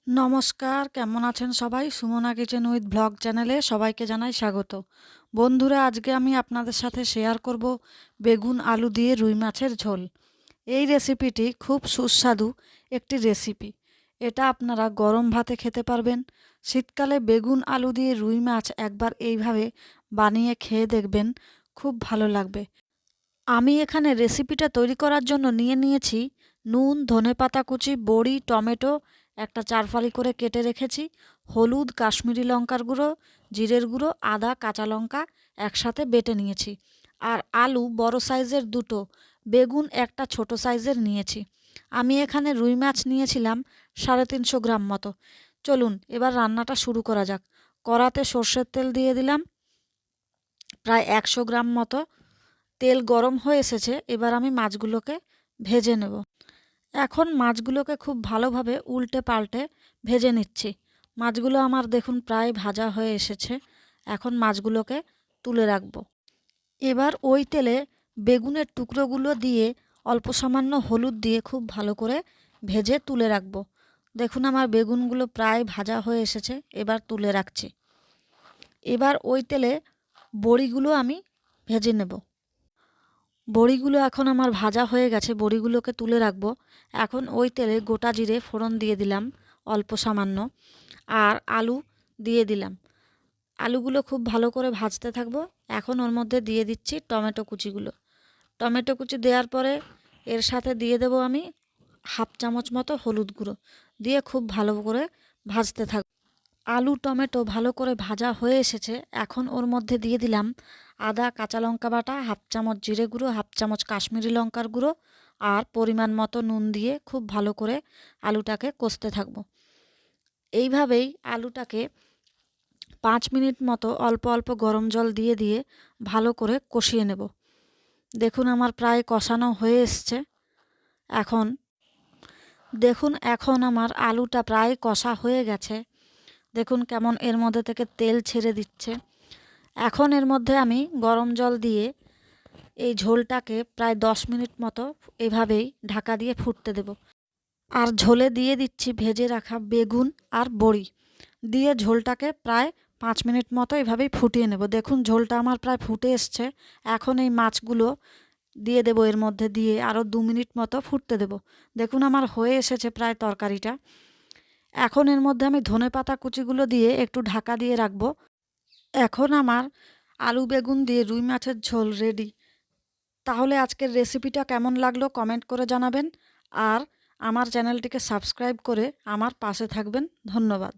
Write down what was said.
নমস্কার, কেমন আছেন সবাই? সুমনা কিচেন উইথ ব্লগ চ্যানেলে সবাইকে জানাই স্বাগত। বন্ধুরা, আজকে আমি আপনাদের সাথে শেয়ার করব বেগুন আলু দিয়ে রুই মাছের ঝোল। এই রেসিপিটি খুব সুস্বাদু একটি রেসিপি। এটা আপনারা গরম ভাতে খেতে পারবেন। শীতকালে বেগুন আলু দিয়ে রুই মাছ একবার এইভাবে বানিয়ে খেয়ে দেখবেন, খুব ভালো লাগবে। আমি এখানে রেসিপিটা তৈরি করার জন্য নিয়েছি নুন, ধনেপাতা কুচি, বড়ি, টমেটো একটা 4 ফালি করে কেটে রেখেছি, হলুদ, কাশ্মীরি লঙ্কার গুঁড়ো, জিরের গুঁড়ো, আদা, কাঁচা লঙ্কা একসাথে বেটে নিয়েছি। আর আলু বড় সাইজের 2টো, বেগুন একটা ছোট সাইজের নিয়েছি। আমি এখানে রুই মাছ নিয়েছিলাম 350 গ্রাম মতো। চলুন এবার রান্নাটা শুরু করা যাক। কড়াতে সর্ষের তেল দিয়ে দিলাম প্রায় 100 গ্রাম মতো। তেল গরম হয়ে এসেছে, এবার আমি মাছগুলোকে ভেজে নেব। এখন মাছগুলোকে খুব ভালোভাবে উল্টে পাল্টে ভেজে নিচ্ছি। মাছগুলো আমার দেখুন প্রায় ভাজা হয়ে এসেছে। এখন মাছগুলোকে তুলে রাখবো। এবার ওই তেলে বেগুনের টুকরোগুলো দিয়ে অল্প সামান্য হলুদ দিয়ে খুব ভালো করে ভেজে তুলে রাখবো। দেখুন আমার বেগুনগুলো প্রায় ভাজা হয়ে এসেছে, এবার তুলে রাখছি। এবার ওই তেলে বড়িগুলো আমি ভেজে নেব। বড়িগুলো এখন আমার ভাজা হয়ে গেছে, বড়িগুলোকে তুলে রাখবো। এখন ওই তেলে গোটা জিরে ফোড়ন দিয়ে দিলাম অল্প সামান্য, আর আলু দিয়ে দিলাম। আলুগুলো খুব ভালো করে ভাজতে থাকবো। এখন ওর মধ্যে দিয়ে দিচ্ছি টমেটো কুচিগুলো। টমেটো কুচি দেওয়ার পরে এর সাথে দিয়ে দেবো আমি 1/2 চামচ মতো হলুদ গুঁড়ো দিয়ে খুব ভালো করে ভাজতে থাকবো। আলু টমেটো ভালো করে ভাজা হয়ে এসেছে। এখন ওর মধ্যে দিয়ে দিলাম আদা, কাঁচা লঙ্কা বাটা, 1/2 চামচ জিরে গুঁড়ো, 1/2 চামচ কাশ্মীরি লঙ্কার গুঁড়ো আর পরিমাণ মতো নুন দিয়ে খুব ভালো করে আলুটাকে কষতে থাকবো। এইভাবেই আলুটাকে 5 মিনিট মতো অল্প অল্প গরম জল দিয়ে দিয়ে ভালো করে কষিয়ে নেব। দেখুন আমার প্রায় কষানো হয়ে এসছে। এখন আমার আলুটা প্রায় কষা হয়ে গেছে। দেখুন কেমন এর মধ্যে থেকে তেল ছেড়ে দিচ্ছে। এখন এর মধ্যে আমি গরম জল দিয়ে এই ঝোলটাকে প্রায় 10 মিনিট মতো এভাবেই ঢাকা দিয়ে ফুটতে দেব। আর ঝোলে দিয়ে দিচ্ছি ভেজে রাখা বেগুন আর বড়ি দিয়ে ঝোলটাকে প্রায় 5 মিনিট মতো এভাবেই ফুটিয়ে নেব। দেখুন ঝোলটা আমার প্রায় ফুটে এসছে। এখন এই মাছগুলো দিয়ে দেব, এর মধ্যে দিয়ে আরও 2 মিনিট মতো ফুটতে দেব। দেখুন আমার হয়ে এসেছে প্রায় তরকারিটা। এখন এর মধ্যে আমি ধনেপাতা কুচিগুলো দিয়ে একটু ঢাকা দিয়ে রাখবো। এখন আমার আলু বেগুন দিয়ে রুই মাছের ঝোল রেডি। তাহলে আজকের রেসিপিটা কেমন লাগলো কমেন্ট করে জানাবেন, আর আমার চ্যানেলটিকে সাবস্ক্রাইব করে আমার পাশে থাকবেন। ধন্যবাদ।